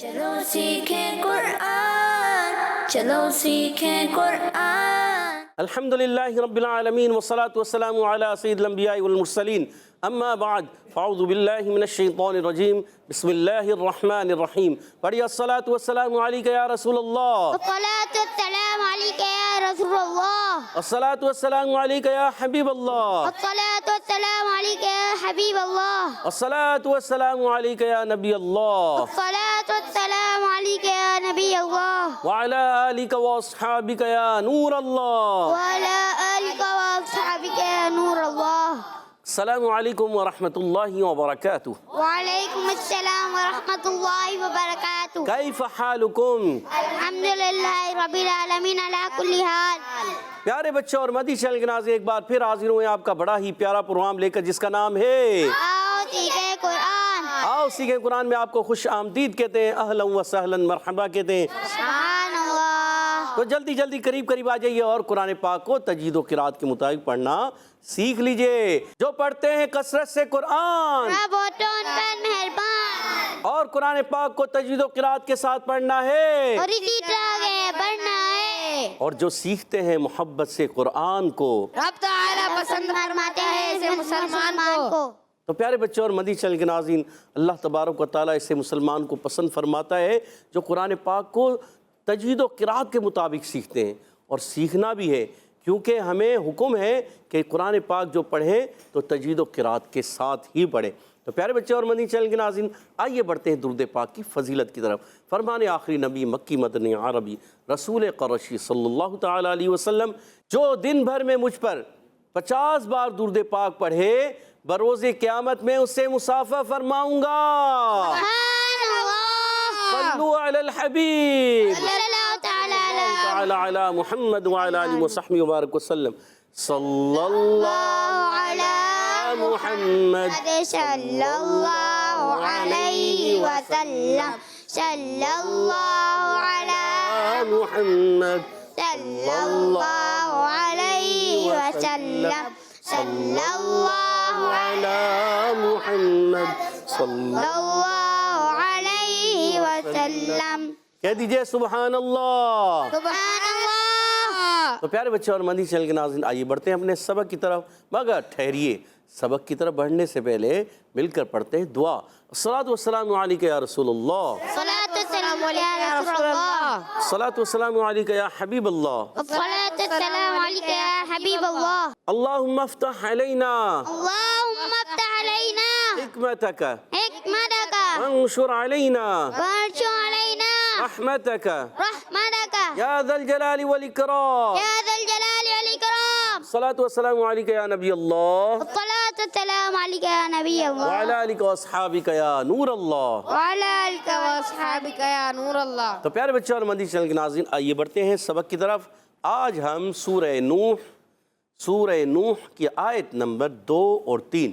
چلو سیکھیں قرآن، چلو سیکھیں قرآن۔ الحمدللہ رب العالمین والصلاة والسلام علی سید الانبیاء والمرسلین، اما بعد فاعوذ باللہ من الشیطان الرجیم، بسم اللہ الرحمن الرحیم۔ پڑھیے الصلاة والسلام علیکہ یا رسول اللہ، الصلاة والسلام علیکہ یا رسول اللہ، الصلاة والسلام علیکہ یا حبیب اللہ، الصلاة والسلام علیکہ یا حبیب اللہ، الصلاة والسلام علیکہ یا نبی اللہ، الصلاة والسلام علیکہ یا نبی اللہ، وعلی آلک واصحابک یا نور اللہ، وعلی آلک واصحابک یا نور اللہ۔ السلام علیکم ورحمۃ اللہ وبرکاتہ۔ وعلیکم السلام ورحمۃ اللہ وبرکاتہ۔ کیف حالکم؟ الحمدللہ رب العالمین علی کل حال۔ پیارے بچوں اور مدی چینل کے ناظرین، ایک بار پھر حاضر ہوئے آپ کا بڑا ہی پیارا پروگرام لے کر، جس کا نام ہے آؤ سیکھیں قرآن۔ آؤ سیکھیں قرآن میں آپ کو خوش آمدید کہتے ہیں، اہلا و سہلا مرحبا کہتے ہیں۔ سبحان اللہ۔ تو جلدی جلدی قریب آ جائیے اور قرآن پاک کو تجوید و قرات کے مطابق پڑھنا سیکھ لیجئے۔ جو پڑھتے ہیں کثرت سے قرآن رب و تو ان پر مہربان، اور قرآن پاک کو تجوید و قرات کے ساتھ پڑھنا ہے، اور اسی طرح آگے بڑھنا ہے، اور جو سیکھتے ہیں محبت سے قرآن کو، رب تعالیٰ پسند فرماتے ہیں اسے مسلمان کو۔ تو پیارے بچوں اور مدی چینل کے ناظرین، اللہ تبارک و تعالیٰ اسے مسلمان کو پسند فرماتا ہے جو قرآن پاک کو تجوید و قرات کے مطابق سیکھتے ہیں، اور سیکھنا بھی ہے، کیونکہ ہمیں حکم ہے کہ قرآن پاک جو پڑھیں تو تجوید و قرات کے ساتھ ہی پڑھیں۔ تو پیارے بچے اور مدنی چینل کے ناظرین، آئیے بڑھتے ہیں درود پاک کی فضیلت کی طرف۔ فرمان آخری نبی مکی مدنی عربی رسول قرشی صلی اللہ تعالیٰ علیہ وسلم، جو دن بھر میں مجھ پر 50 بار درود پاک پڑھے، بروز قیامت میں اس سے مصافحہ فرماؤں گا۔ سبحان اللہ۔ صلو علی الحبیب صلی اللہ تعالیٰ علیہ تعالی علی محمد وعلی آلہ وصحبہ وبارک وسلم۔ صلی اللہ علی محمد صلی اللہ علیہ وسلم، صلی اللہ علیہ محمد صلی اللہ علیہ وسلم، صلی اللہ علی محمد صلی اللہ علیہ وسلم۔ کہہ دیجئے سبحان اللہ۔ سبحان اللہ۔ تو پیارے بچے اور مدنی چینل کے ناظرین، آئیے بڑھتے ہیں اپنے سبق کی طرف، مگر ٹھہریے، سبق کی طرف بڑھنے سے پہلے مل کر پڑھتے ہیں دعا۔ الصلاۃ والسلام علیکہ یا رسول اللہ، صلاۃ والسلام علیہ رسول اللہ، الصلاۃ والسلام علیکہ یا حبیب اللہ، صلاۃ والسلام علیکہ یا حبیب اللہ۔ اللہم افتح علینا اللہم افتح علینا حکمتک حکمتک وانشر علینا وانشر علینا رحمتک رحمتک یا ذا الجلال والاکرام۔ یا ذا الجلال والاکرام۔ الصلاۃ والسلام علیکہ یا نبی اللہ، الصلاۃ والسلام علیکہ یا نبی اللہ، وعلی آلک واصحابک یا نور اللہ۔ وعلی آلک واصحابک یا نور اللہ۔ تو پیارے بچے اور مدنی چینل کے ناظرین، آئیے بڑھتے ہیں سبق کی طرف۔ آج ہم سورہ نوح کی آیت نمبر 2 اور 3،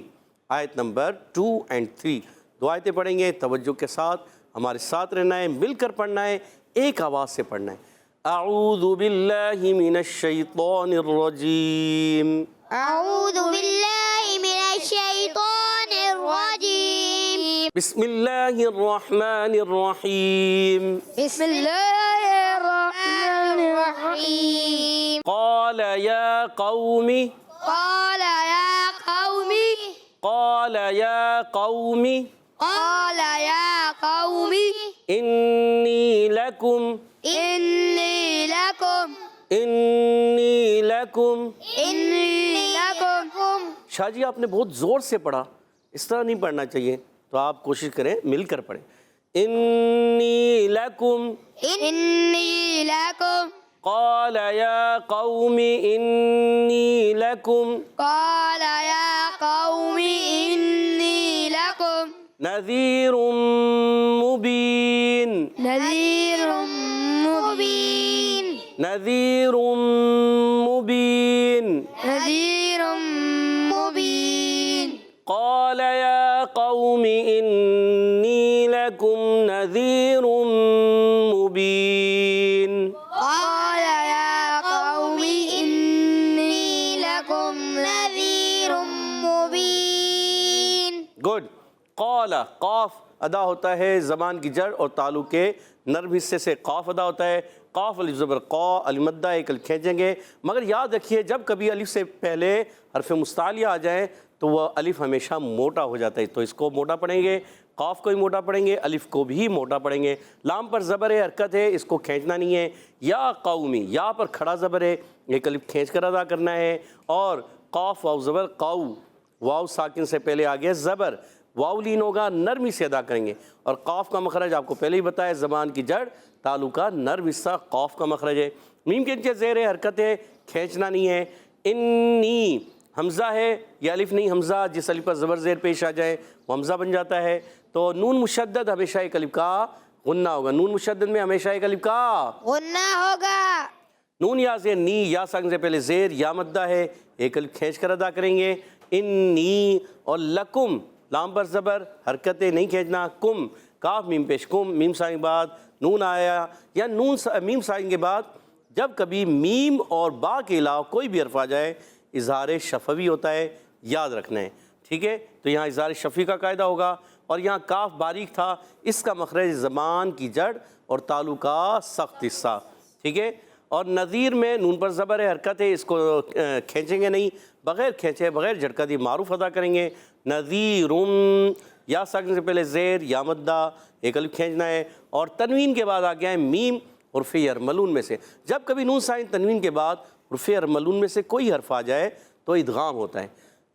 آیت نمبر 2 اور 3 دو آیتیں پڑھیں گے۔ توجہ کے ساتھ ہمارے ساتھ رہنا ہے، مل کر پڑھنا ہے، ایک آواز سے پڑھنا ہے۔ اعوذ باللہ من الشیطان الرجیم، اعوذ باللہ من الشیطان الرجیم، بسم اللہ الرحمن الرحیم۔ بسم اللہ الرحمن الرحیم۔ قال یا قوم قال یا قوم قال یا قوم قال یا قوم انی لکم انی لکم انی لکم۔ انی لکم۔ شاہ جی آپ نے بہت زور سے پڑھا، اس طرح نہیں پڑھنا چاہیے، تو آپ کوشش کریں مل کر پڑھیں۔ انی لکم انی لکم قال یا قوم انی لکم قال یا قوم انی لکم نذیر مبین نذیر مبین نذیر مبین۔ نذیر مبین۔ قال یا قوم انی لکم نذیر مبین۔ قال یا قوم انی لکم نذیر مبین۔ گڈ۔ قال، قاف ادا ہوتا ہے زبان کی جڑ اور تالو کے نرم حصے سے۔ قاف ادا ہوتا ہے، قاف الف زبر قا، الف مدہ ایک الف کھینچیں گے، مگر یاد رکھیے جب کبھی الف سے پہلے حرف مستعلیہ آ جائیں تو وہ الف ہمیشہ موٹا ہو جاتا ہے، تو اس کو موٹا پڑھیں گے، قاف کو بھی موٹا پڑھیں گے، الف کو بھی موٹا پڑھیں گے۔ لام پر زبر ہے، حرکت ہے، اس کو کھینچنا نہیں ہے۔ یا قومی، یا پر کھڑا زبر ہے، ایک الف کھینچ کر ادا کرنا ہے۔ اور قاف واو زبر قاؤ، واو ساکن سے پہلے آ گیا زبر، واو لین ہوگا، نرمی سے ادا کریں گے۔ اور قاف کا مخرج آپ کو پہلے ہی بتایا، زبان کی جڑ تالو کا نرم حصہ قاف کا مخرج ہے۔ میم کے نیچے زیر ہے، حرکت ہے، کھینچنا نہیں ہے۔ انی، حمزہ ہے، یہ الف نہیں، حمزہ جس الف پر زبر زیر پیش آ جائے وہ حمزہ بن جاتا ہے۔ تو نون مشدد ہمیشہ ایک الف کا غنہ ہوگا، نون مشدد میں ہمیشہ ایک الف کا غنہ ہوگا۔ نون یا زیر نی، یا ساکن سے پہلے زیر، یا مدہ ہے، ایک الف کھینچ کر ادا کریں گے۔ انی، اور لکم، لام پر زبر، حرکتیں نہیں کھینچنا، کم، کاف میم پیش کم، میم ساکن کے بعد نون آیا، یا نون میم ساکن کے بعد جب کبھی میم اور با کے علاوہ کوئی بھی حرف آ جائے اظہار شفوی ہوتا ہے، یاد رکھنا ہے، ٹھیک ہے؟ تو یہاں اظہار شفوی کا قاعدہ ہوگا، اور یہاں کاف باریک تھا، اس کا مخرج زبان کی جڑ اور تالو کا سخت حصہ، ٹھیک ہے؟ اور نظیر میں نون پر زبر ہے، حرکت ہے، اس کو کھینچیں گے نہیں، بغیر کھینچے بغیر جھٹکا دی معروف ادا کریں گے۔ نذیرم، یا ساکن سے پہلے زیر، یا مدہ، ایک الف کھینچنا ہے۔ اور تنوین کے بعد آ گیا ہے میم، حرف یرملون میں سے جب کبھی نون ساکن تنوین کے بعد حرف یرملون میں سے کوئی حرف آ جائے تو ادغام ہوتا ہے۔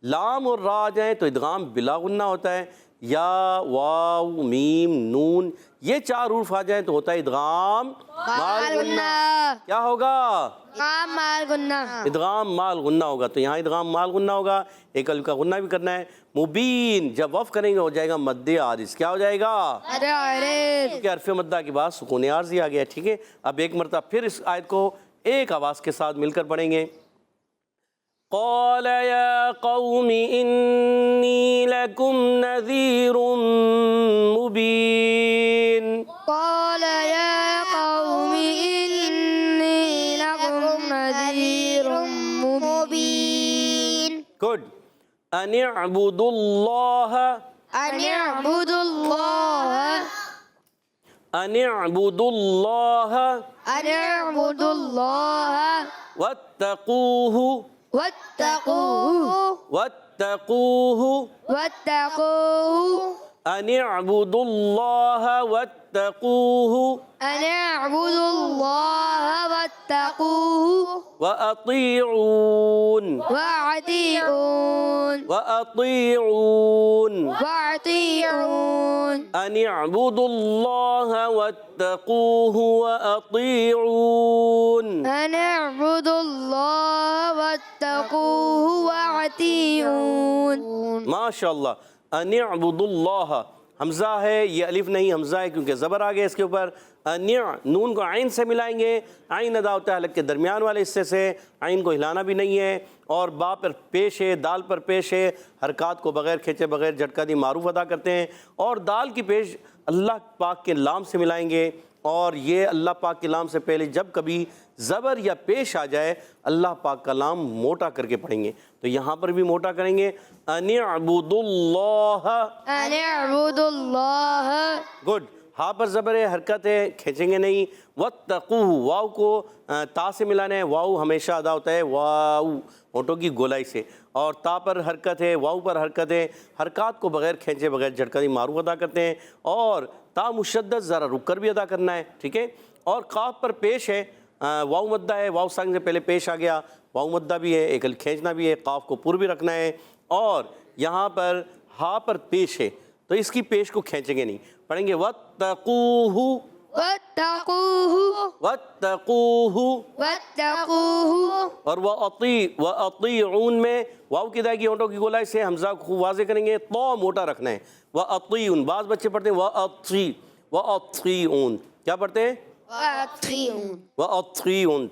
لام اور را آ جائیں تو ادغام بلا غنہ ہوتا ہے۔ یا، واو، میم، نون، یہ چار حروف آ جائیں تو ہوتا ہے ادغام مال غنہ۔ کیا ہوگا؟ ادغام مال غنہ۔ ادغام مال غنہ ہوگا، تو یہاں ادغام مال غنہ ہوگا، ایک الف کا غنہ بھی کرنا ہے۔ مبین، جب وقف کریں گے ہو جائے گا مد عارض، کیا ہو جائے گا؟ کیونکہ حرف مدہ کے بعد سکون عارضی آ گیا، ٹھیک ہے؟ اب ایک مرتبہ پھر اس آیت کو ایک آواز کے ساتھ مل کر پڑھیں گے۔ قال یا قوم انی لکم نذیر مبین۔ قال یا قوم انی لکم نذیر مبین۔ گڈ۔ ان اعبدوا اللہ، ان اعبدوا اللہ، ان اعبدوا اللہ ان اعبدوا اللہ واتقوہ واتقوہ واتقوہ واتقوہ ان اعبدوا اللہ واتقوہ ان اعبدوا اللہ واتقوہ واطیعون واطیعون واطیعون واطیعون ان اعبدوا اللہ واتقوہ واطیعون۔ ان اعبدوا اللہ واتقوہ واطیعون۔ ماشاء اللہ۔ ان اعبدوا اللہ، حمزہ ہے، یہ الف نہیں، حمزہ ہے کیونکہ زبر آ گیا اس کے اوپر۔ نون کو عین سے ملائیں گے، عین ادا ہوتا ہے حلق کے درمیان والے حصے سے، عین کو ہلانا بھی نہیں ہے، اور با پر پیش ہے، دال پر پیش ہے، حرکات کو بغیر کھینچے بغیر جھٹکا دی معروف ادا کرتے ہیں۔ اور دال کی پیش اللہ پاک کے لام سے ملائیں گے، اور یہ اللہ پاک کے لام سے پہلے جب کبھی زبر یا پیش آ جائے اللہ پاک کا لام موٹا کر کے پڑھیں گے، تو یہاں پر بھی موٹا کریں گے، ان اعبدوا اللہ۔ ان اعبدوا اللہ۔ گڈ۔ ہاں پر زبر ہے، حرکت ہے، کھینچیں گے نہیں۔ واتقوہ، واو کو تا سے ملانا ہے، واو ہمیشہ ادا ہوتا ہے واو، ہونٹوں کی گولائی سے، اور تا پر حرکت ہے، واو پر حرکت ہے، حرکات کو بغیر کھینچے بغیر جھٹکا دی معروف ادا کرتے ہیں، اور تا مشدد ذرا رک کر بھی ادا کرنا ہے، ٹھیک ہے؟ اور قاف پر پیش ہے، واو مدہ ہے، واو ساکن سے پہلے پیش آ گیا، واو مدہ بھی ہے، ایک الف کھینچنا بھی ہے، قاف کو پر بھی رکھنا ہے، اور یہاں پر ہا پر پیش ہے تو اس کی پیش کو کھینچیں گے نہیں، پڑھیں گے واتقوہ واتقوہ واتقوہ۔ واتقوہ اور واطیعون میں واو کی ادائیگی ہونٹوں کی گولائی سے، حمزہ کو خوب واضح کریں گے، تو موٹا رکھنا ہے۔ واطیعون، بعض بچے پڑھتے ہیں واطیعون، کیا پڑھتے ہیں؟ واطیعون واطیعون،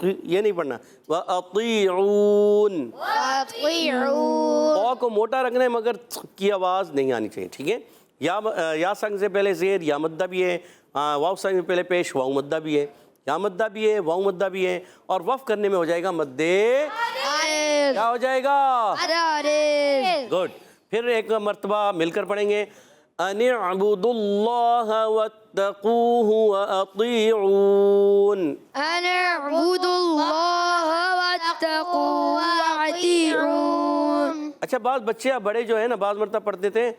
یہ نہیں پڑھنا، واطیعون، واطیعون۔ تو کو موٹا رکھنا ہے مگر کی آواز نہیں آنی چاہیے، ٹھیک ہے؟ یا سنگ سے پہلے زیر، یا مدہ بھی ہے، واو سنگ سے پہلے پیش، واو مدہ بھی ہے، یا مدہ بھی ہے، واو مدہ بھی ہے، اور وقف کرنے میں ہو جائے گا مد، کیا ہو جائے گا؟ گڈ۔ پھر ایک مرتبہ مل کر پڑھیں گے، ان اعبدوا اللہ واتقوہ واطیعون. أن اعبدوا الله واتقوا وأطيعون. اچھا بعض بچے یا بڑے جو ہیں نا بعض مرتبہ پڑھتے تھے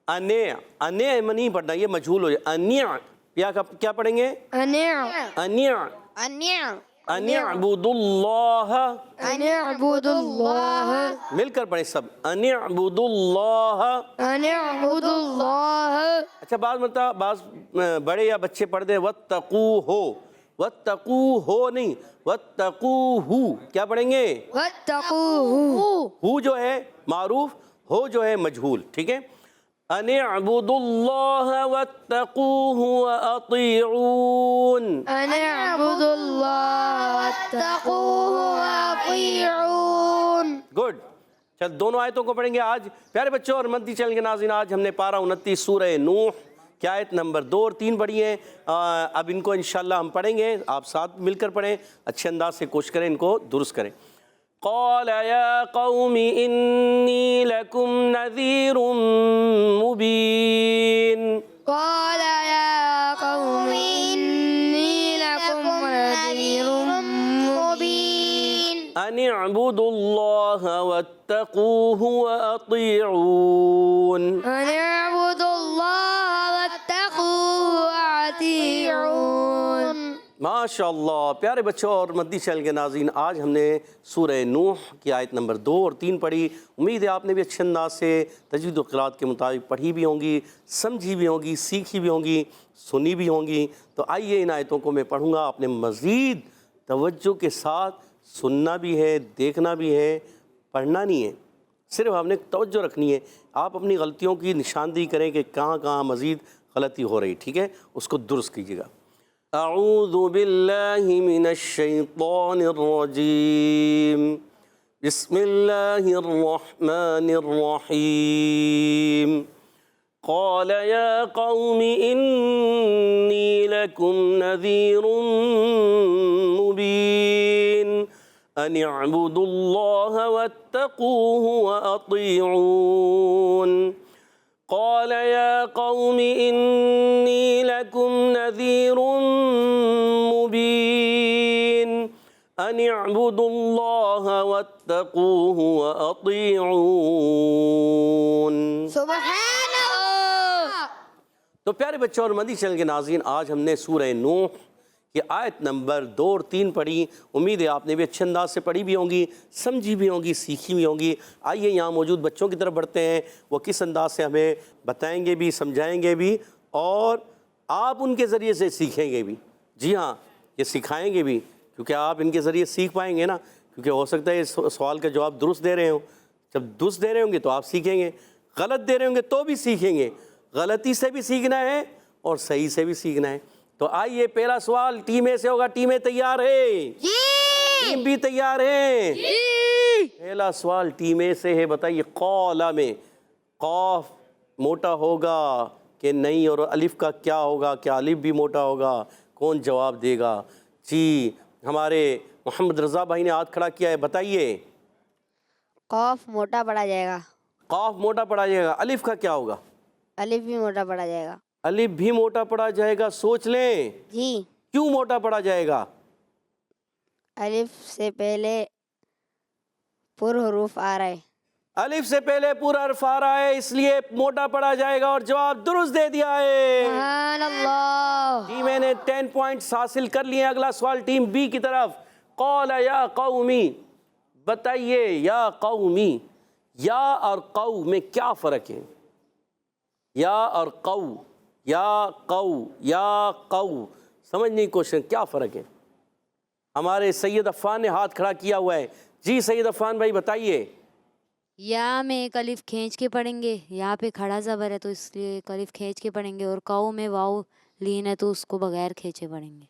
انے نہیں پڑھنا، یہ مجھول ہو جائے. انیا کیا پڑھیں گے؟ انیا ان اعبدوا اللہ. أن اعبدوا الله. مل کر پڑھیں سب. ان اعبدوا اللہ. أن اعبدوا الله. اچھا بعض مرتبہ بعض بڑے یا بچے پڑھتے ہیں واتقوہ نہیں، واتقوہ. کیا پڑھیں گے؟ واتقوه. ہو جو ہے معروف، ہو جو ہے مجہول. ٹھیک ہے. ان اعبدوا اللہ واتقوہ واطیعون. أن اعبدوا الله واتقوه وأطيعون. گڈ. چل دونوں آیتوں کو پڑھیں گے آج. پیارے بچوں اور مدنی چینل کے ناظرین، آج ہم نے پارہ 29 سورہ نوح کی آیت نمبر 2 اور 3 پڑھی ہیں. اب ان کو انشاءاللہ ہم پڑھیں گے، آپ ساتھ مل کر پڑھیں، اچھے انداز سے کوشش کریں ان کو درست کریں. قال یا قوم انی لکم نذیر مبین. قال يا قوم إني لكم نذير مبين. ان اعبدوا اللہ واتقوہ واطیعون. أن اعبدوا الله واتقوه وأطيعون. ماشاء اللہ. پیارے بچوں اور مدنی چینل کے ناظرین، آج ہم نے سورہ نوح کی آیت نمبر 2 اور 3 پڑھی. امید ہے آپ نے بھی اچھے انداز سے تجوید و قراءت کے مطابق پڑھی بھی ہوں گی، سمجھی بھی ہوں گی، سیکھی بھی ہوں گی، سنی بھی ہوں گی. تو آئیے ان آیتوں کو میں پڑھوں گا، آپ نے مزید توجہ کے ساتھ سننا بھی ہے، دیکھنا بھی ہے، پڑھنا نہیں ہے، صرف آپ نے توجہ رکھنی ہے. آپ اپنی غلطیوں کی نشاندہی کریں کہ کہاں کہاں مزید غلطی ہو رہی. ٹھیک ہے، اس کو درست کیجیے گا. اعوذ باللہ من الشیطان الرجیم. بسم اللہ الرحمن الرحیم. قال یا قوم انی لکم نذیر مبین. ان اعبدوا اللہ واتقوہ واطیعون. قال يا قوم إني لكم نذير مبين. أن اعبدوا الله واتقوه وأطيعون. سبحان الله. تو پیارے بچوں اور مدنی چینل کے ناظرین، آج ہم نے سورہ نوح کی آیت نمبر 2 اور 3 پڑھی. امید ہے آپ نے بھی اچھے انداز سے پڑھی بھی ہوں گی، سمجھی بھی ہوں گی، سیکھی بھی ہوں گی. آئیے یہاں موجود بچوں کی طرف بڑھتے ہیں، وہ کس انداز سے ہمیں بتائیں گے بھی، سمجھائیں گے بھی، اور آپ ان کے ذریعے سے سیکھیں گے بھی. جی ہاں، یہ سکھائیں گے بھی، کیونکہ آپ ان کے ذریعے سیکھ پائیں گے نا. کیونکہ ہو سکتا ہے اس سوال کا جواب درست دے رہے ہوں. جب درست دے رہے ہوں گے تو آپ سیکھیں گے، غلط دے رہے ہوں گے تو بھی سیکھیں گے. غلطی سے بھی سیکھنا ہے اور صحیح سے بھی سیکھنا ہے. تو آئیے پہلا سوال ٹیم اے سے ہوگا. ٹیم اے تیار ہے؟ ٹیم بی تیار ہے؟ پہلا سوال ٹیم اے سے ہے. بتائیے قال میں قاف موٹا ہوگا کہ نہیں، اور الف کا کیا ہوگا؟ کیا الف بھی موٹا ہوگا؟ کون جواب دے گا؟ جی ہمارے محمد رضا بھائی نے ہاتھ کھڑا کیا ہے، بتائیے. قاف موٹا پڑا جائے گا. قاف موٹا پڑا جائے گا. الف کا کیا ہوگا؟ الف بھی موٹا پڑا جائے گا. الف بھی موٹا پڑا جائے گا. سوچ لیں جی. کیوں موٹا پڑا جائے گا؟ الف سے پہلے پر حروف آ رہا ہے. الف سے پہلے پورا حرف آ رہا ہے، اس لیے موٹا پڑا جائے گا، اور جواب درست دے دیا ہے. سبحان اللہ. ٹیم اے نے 10 پوائنٹس حاصل کر لیے. اگلا سوال ٹیم بی کی طرف. قال یا قومی، بتائیے یا قومی، یا اور قو میں کیا فرق ہے؟ یا اور قو، یا قو، یا قو، سمجھنے کی کوشش، کیا فرق ہے؟ ہمارے سید عفان نے ہاتھ کھڑا کیا ہوا ہے. جی سید عفان بھائی بتائیے. یا میں ایک الف کھینچ کے پڑھیں گے، یہاں پہ کھڑا زبر ہے تو اس لیے ایک الف کھینچ کے پڑھیں گے، اور قو میں واو لین ہے تو اس کو بغیر کھینچے پڑھیں گے.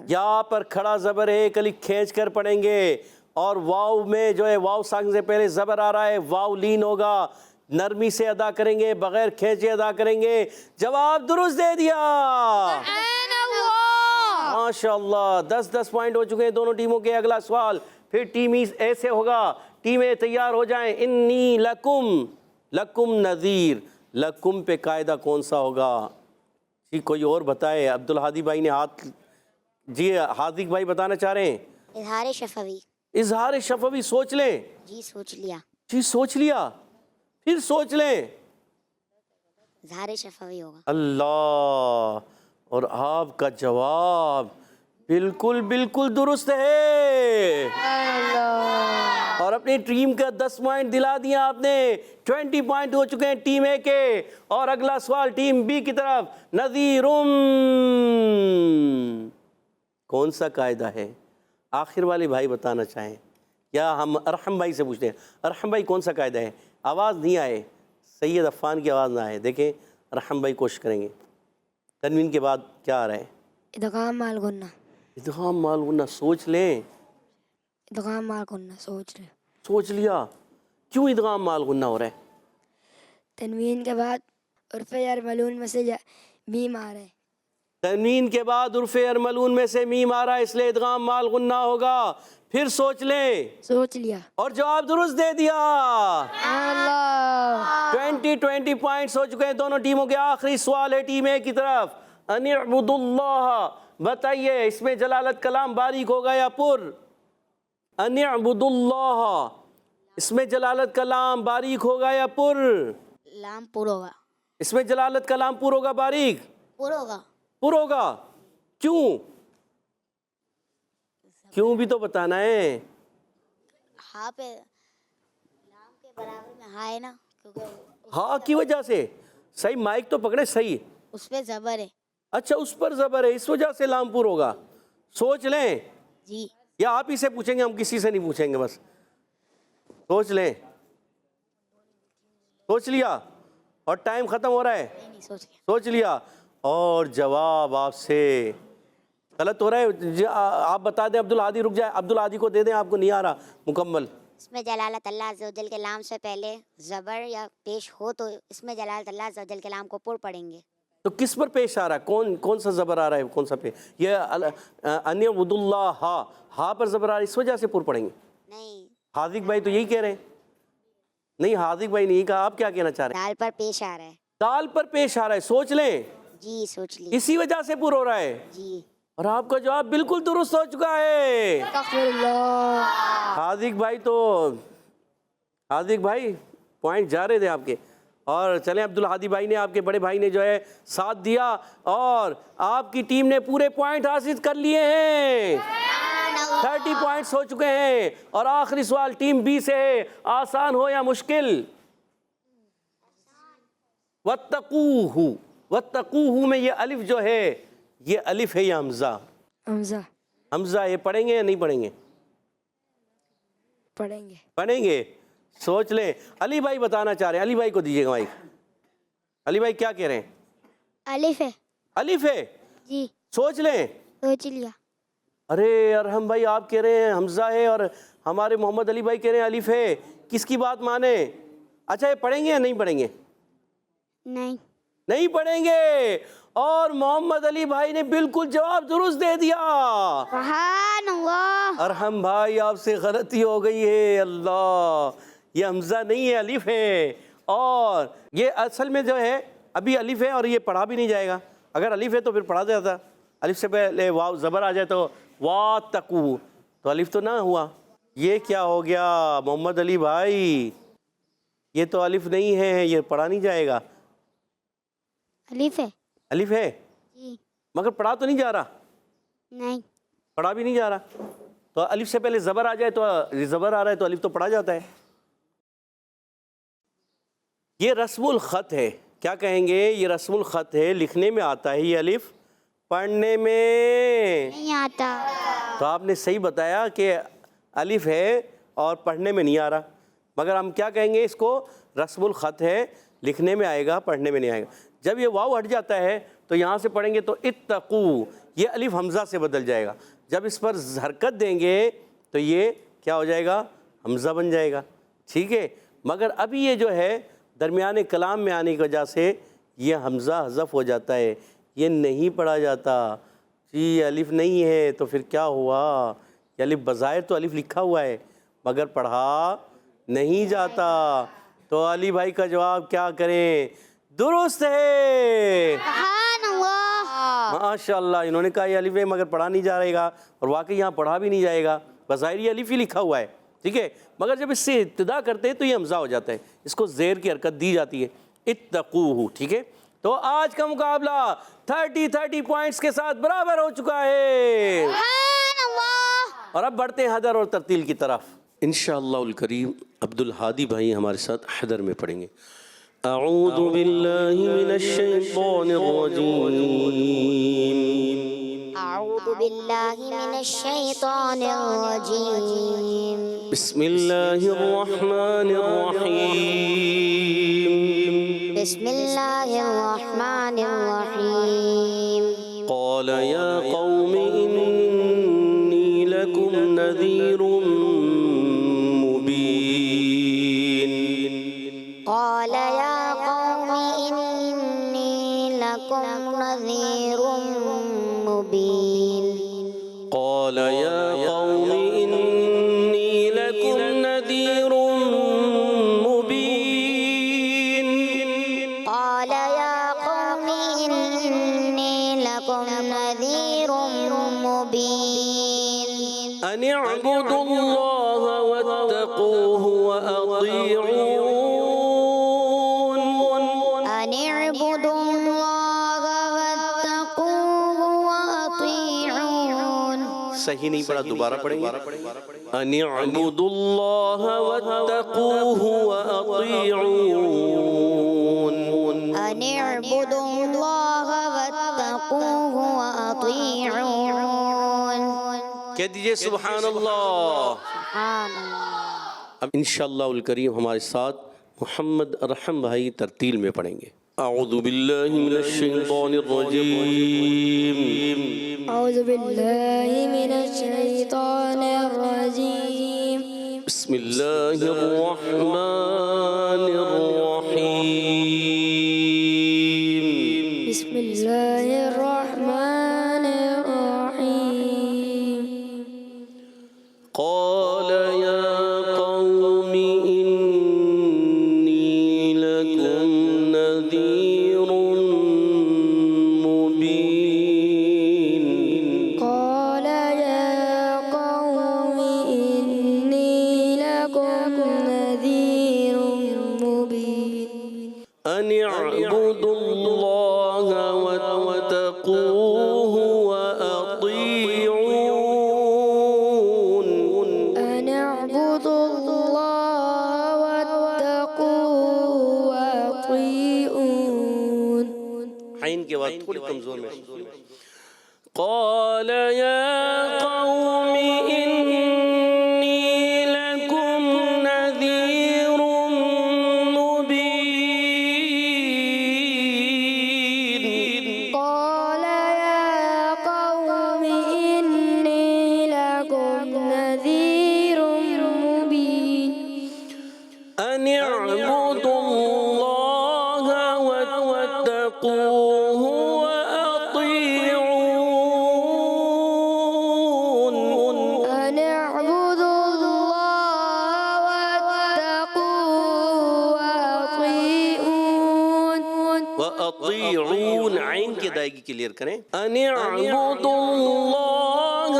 یا پر کھڑا زبر ہے، ایک الف کھینچ کر پڑھیں گے، اور واو میں جو ہے واو ساکن سے پہلے زبر آ رہا ہے، واو لین ہوگا. نرمی سے ادا کریں گے، بغیر کھینچے ادا کریں گے. جواب درست دے دیا. ماشاء اللہ. 10 پوائنٹ ہو چکے ہیں دونوں ٹیموں کے. اگلا سوال پھر ٹیم اے سے ہوگا. ٹیم اے تیار ہو جائیں. انی لکم، لکم نذیر، لکم پہ قاعدہ کون سا ہوگا؟ جی کوئی اور بتائے؟ عبدالہادی بھائی نے ہاتھ، جی حاذق بھائی بتانا چاہ رہے ہیں۔ اظہار شفوی۔ اظہار شفوی، سوچ لیں۔ جی سوچ لیا۔ جی سوچ لیا، پھر سوچ لیں۔ اظہار شفوی ہوگا۔ اللہ، اور آپ کا جواب بالکل بالکل درست ہے، اور اپنی ٹیم کا 10 پوائنٹ دلا دیا آپ نے، 20 پوائنٹ ہو چکے ہیں ٹیم اے کے۔ اور اگلا سوال ٹیم بی کی طرف، نذیرم کون سا قاعدہ ہے؟ آخر والے بھائی بتانا چاہیں یا ہم ارحم بھائی سے پوچھتے ہیں؟ ارحم بھائی کون سا قاعدہ ہے؟ آواز نہیں آئے، سید عفان کی آواز نہ آئے، دیکھیں ارحم بھائی کوشش کریں گے۔ تنوین کے بعد کیا آ رہا ہے؟ ادغام مال غنہ۔ ادغام مال غنہ، سوچ لیں۔ ادغام مال غنہ سوچ لیں۔ سوچ لیا، کیوں ادغام مال غنہ ہو رہا ہے؟ تنوین کے بعد عرف یرملون میں سے میم آ رہا ہے۔ تنوین کے بعد عرف ارملون میں سے میم آ رہا ہے، اس لیے ادغام مال غنہ ہوگا۔ پھر سوچ لیں، سوچ لیا۔ اور جواب درست دے دیا۔ اللہ 20 پوائنٹس ہو چکے ہیں دونوں ٹیموں کے۔ آخری سوال ہے ٹیم اے کی طرف، ان اعبدوا اللہ، بتائیے اس میں جلالت کلام باریک ہوگا یا پر؟ ان اعبدوا اللہ، اس میں جلالت کلام باریک ہوگا یا پر؟ لام پر ہوگا۔ اس میں جلالت کلام پر ہوگا باریک؟ پر ہوگا۔ پر ہوگا، کیوں؟ کیوں بھی تو بتانا ہے۔ ہاں پہ لام کے برابر میں ہاں ہے نا، کیونکہ ہاں کی وجہ سے، صحیح، مائک تو پکڑے صحیح۔ اس پہ زبر ہے۔ اچھا اس پر زبر ہے، اس وجہ سے لام پر ہوگا۔ سوچ لیں، جی یا آپ ہی سے پوچھیں گے؟ ہم کسی سے نہیں پوچھیں گے، بس سوچ لیں۔ سوچ لیا اور ٹائم ختم ہو رہا ہے؟ نہیں سوچ لیا۔ سوچ لیا، اور جواب آپ سے غلط ہو رہا ہے۔ آپ بتا دیں، عبدالہادی رک جائے، عبدالہادی کو دے دیں، آپ کو نہیں آ رہا مکمل۔ اس میں جلالت اللہ عز و جل کے لام سے پہلے زبر یا پیش ہو تو اس میں جلالت اللہ عز و جل کے لام کو پر پڑھیں گے۔ تو کس پر پیش آ رہا ہے؟ کون سا زبر آ رہا ہے؟ کون سا پہ؟ یہ ان اعبدوا اللہ، ہا پر زبر آ رہا ہے، اس وجہ سے پر پڑھیں گے؟ نہیں، حاذق بھائی تو یہی کہہ رہے ہیں۔ نہیں، حاذق بھائی نے یہی کہا، آپ کیا کہنا چاہ رہے ہیں؟ دال پر پیش آ رہا ہے۔ دال پر پیش آ رہا ہے، سوچ لیں، جی سوچ لی۔ اسی وجہ سے پر ہو رہا ہے، جی اور آپ کا جواب بالکل درست ہو چکا ہے۔ استغفر اللہ۔ حاذق بھائی تو، حاذق بھائی پوائنٹ جا رہے تھے آپ کے، اور چلیں عبدالہادی بھائی نے، آپ کے بڑے بھائی نے جو ہے ساتھ دیا، اور آپ کی ٹیم نے پورے پوائنٹ حاصل کر لیے ہیں، 30 پوائنٹس ہو چکے ہیں۔ اور آخری سوال ٹیم بی سے ہے، آسان ہو یا مشکل؟ وَاتَّقُوهُ، وَاتَّقُوهُ میں یہ الف جو ہے، یہ الف ہے یا حمزہ؟ حمزہ۔ حمزہ، یہ پڑھیں گے یا نہیں پڑھیں گے؟ پڑھیں گے۔ پڑھیں گے، سوچ لیں۔ علی بھائی بتانا چاہ رہے ہیں، علی بھائی کو دیجیے گا مائک۔ علی بھائی کیا کہہ رہے ہیں؟ الف ہے۔ الف ہے، جی سوچ لیں۔ سوچ لیا۔ ارے ارحم بھائی آپ کہہ رہے ہیں حمزہ ہے، اور ہمارے محمد علی بھائی کہہ رہے ہیں الف ہے، کس کی بات مانیں؟ اچھا یہ پڑھیں گے یا نہیں پڑھیں گے؟ نہیں نہیں پڑھیں گے، اور محمد علی بھائی نے بالکل جواب درست دے دیا۔ سبحان اللہ۔ ارحم بھائی آپ سے غلطی ہو گئی ہے، اللہ، یہ حمزہ نہیں ہے، الف ہے، اور یہ اصل میں جو ہے ابھی الف ہے، اور یہ پڑھا بھی نہیں جائے گا۔ اگر الف ہے تو پھر پڑھا جاتا، الف سے پہلے واو زبر آ جائے تو واتقوا، تو الف تو نہ ہوا۔ یہ کیا ہو گیا محمد علی بھائی؟ یہ تو الف نہیں ہے، یہ پڑھا نہیں جائے گا۔ الف ہے۔ الف ہے جی مگر پڑھا تو نہیں جا رہا، نہیں۔ پڑھا بھی نہیں جا رہا، تو الف سے پہلے زبر آ جائے تو زبر آ رہا ہے تو الف تو پڑھا جاتا ہے۔ یہ رسم الخط ہے، کیا کہیں گے؟ یہ رسم الخط ہے، لکھنے میں آتا ہے یہ الف، پڑھنے میں نہیں آتا۔ تو آپ نے صحیح بتایا کہ الف ہے اور پڑھنے میں نہیں آ رہا، مگر ہم کیا کہیں گے؟ اس کو رسم الخط ہے، لکھنے میں آئے گا، پڑھنے میں نہیں آئے گا۔ جب یہ واو ہٹ جاتا ہے تو یہاں سے پڑھیں گے تو اتقو، یہ الف حمزہ سے بدل جائے گا، جب اس پر حرکت دیں گے تو یہ کیا ہو جائے گا؟ حمزہ بن جائے گا، ٹھیک ہے؟ مگر ابھی یہ جو ہے درمیان کلام میں آنے کی وجہ سے یہ حمزہ حذف ہو جاتا ہے، یہ نہیں پڑھا جاتا۔ جی الف نہیں ہے تو پھر کیا ہوا؟ یہ الف بظاہر تو الف لکھا ہوا ہے مگر پڑھا نہیں جاتا۔ تو علی بھائی کا جواب کیا کریں؟ درست ہے، سبحان اللہ. ماشاء اللہ. انہوں نے کہا یہ الف ہے مگر پڑھا نہیں جائے گا، اور واقعی یہاں پڑھا بھی نہیں جائے گا، بظاہر یہ الف ہی لکھا ہوا ہے، ٹھیک ہے، مگر جب اس سے ابتدا کرتے ہیں تو یہ حمزہ ہو جاتا ہے، اس کو زیر کی حرکت دی جاتی ہے، اتقوہ. ٹھیک ہے، تو آج کا مقابلہ 30 پوائنٹس کے ساتھ برابر ہو چکا ہے. سبحان اللہ. اور اب بڑھتے ہیں حدر اور ترتیل کی طرف. انشاءاللہ الکریم عبد الحادی بھائی ہمارے ساتھ حدر میں پڑھیں گے. اعوذ باللہ من الشیطان الرجیم. اعوذ باللہ من الشیطان الرجیم. بسم اللہ الرحمن الرحیم. بسم اللہ الرحمن الرحیم. قال یا قوم انی لکم نذیر مبین. قال یا قوم انی لکم نذیر مبین. قال یا قوم انی لکم نذیر مبین. قال یا قوم انی لکم نذیر مبین. ان اعبدوا اللہ واتقوہ وأطیعون. ان اعبدوا اللہ واتقوہ وأطیعون. صحیح نہیں پڑھا، دوبارہ پڑھیں گے. ان اعبدوا اللہ واتقوہ وأطیعون. ان اعبدوا اللہ واتقوہ وأطیعون. کہہ دیجئے سبحان اللہ. سبحان اللہ. اب انشاءاللہ الکریم ہمارے ساتھ محمد ارحم بھائی ترتیل میں پڑھیں گے. اعوذ باللہ من الشیطان الرجیم. أعوذ بالله من الشيطان الرجيم. بسم اللہ الرحمن الرحیم. بسم الله الرحمن الرحيم. قال يا قوم إني لكم نذير مبين. قال يا قوم إني لكم نذير مبين. أن اعبدوا الله واتقوه وأطيعون. أن اعبدوا الله واتقوه وأطيعون. عین کے بعد تھوڑی کمزور میں. قال يا قوم إني لكم نذير مبين. قال يا قوم إني لكم نذير مبين. أن اعبدوا الله واتقوه وأطيعون. أن اعبدوا الله واتقوه وأطيعون. وأطيعون عین کی ادائیگی کلیئر کریں. أن اعبدوا الله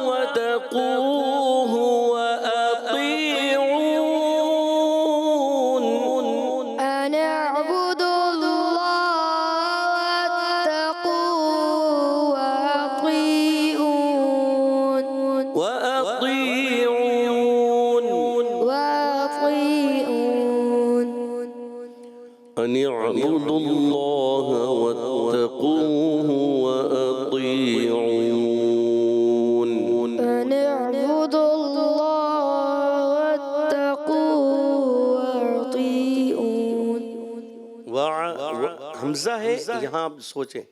واتقوه وأطيعون. أن اعبدوا الله واتقوه وأطيعون. وأطيعون. وأطيعون. أن اعبدوا الله واتقوه وأطيعون. أن اعبدوا الله واتقوه وأطيعون. حمزہ ہے یہاں، آپ سوچیں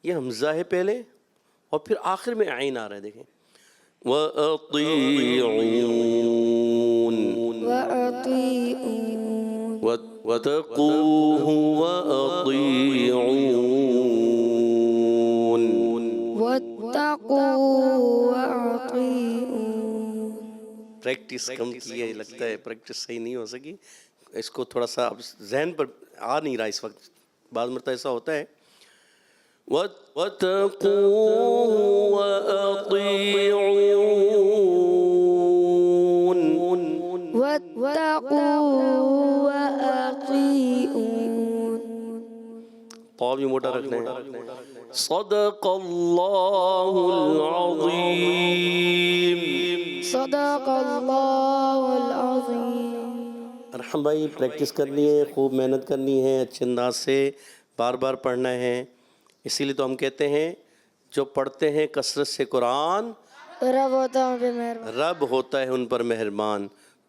یہ حمزہ ہے پہلے اور پھر آخر میں عین آ رہا ہے. دیکھیں وَأَطِيعُونَ وأطيعون. وَاتَّقُوهُ وَأَطِيعُونَ. واتقوا وأطيعون. پریکٹس کم کی ہے، لگتا ہے پریکٹس صحیح نہیں ہو سکی. اس کو تھوڑا سا اب ذہن پر آ نہیں رہا اس وقت، بعض مرتبہ ایسا ہوتا ہے وَاتَّقُوا وَأَطِيعُونَ واتقوا وأطيعون. پاؤں بھی موٹا رکھنا ہے. صدق اللہ العظیم. صدق اللہ العظیم. ارحم بھائی پریکٹس کرنی ہے، خوب محنت کرنی ہے، اچھے انداز سے بار بار پڑھنا ہے. اسی لیے تو ہم کہتے ہیں جو پڑھتے ہیں کثرت سے قرآن رب ہوتا ہوں پہ مہربان. رب ہوتا ہے ان پر مہربان.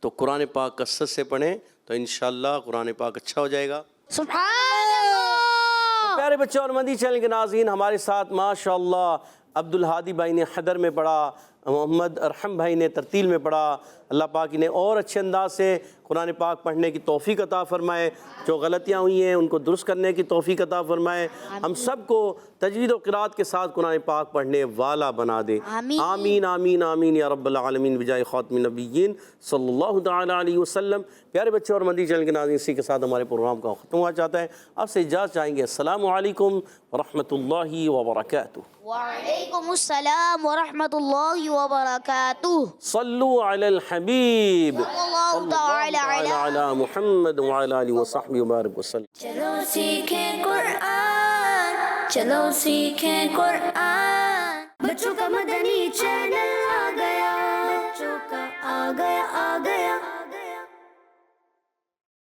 تو قرآن پاک کثرت سے پڑھیں تو انشاءاللہ قرآن پاک اچھا ہو جائے گا. سبحان اللہ. پیارے بچوں اور مدنی چینل کے ناظرین، ہمارے ساتھ ماشاءاللہ عبدالہادی بھائی نے حدر میں پڑھا، محمد ارحم بھائی نے ترتیل میں پڑھا. اللہ پاک انہیں اور اچھے انداز سے قرآن پاک پڑھنے کی توفیق عطا فرمائے. جو غلطیاں ہوئی ہیں ان کو درست کرنے کی توفیق عطا فرمائے. ہم سب کو تجوید و قرات کے ساتھ قرآن پاک پڑھنے والا بنا دے. آمین آمین آمین یا رب العالمین بجائے خاتم النبیین صلی اللہ تعالیٰ علیہ وسلم. پیارے بچوں اور مدنی چینل کے ناظرین، اسی کے ساتھ ہمارے پروگرام کا ختم ہوا چاہتا ہے. آپ سے اجازت چاہیں گے. السلام علیکم ورحمۃ اللہ وبرکاتہ. وعلیکم السلام ورحمۃ اللہ وبرکاتہ. صلو علی الحبیب اللہ تعالی علی محمد وعلی آلہ وصحبہ وبارک وسلم. چلو سیکھیں قرآن، چلو سیکھیں قرآن. بچوں کا مدنی چینل آ گیا، بچوں کا آ گیا.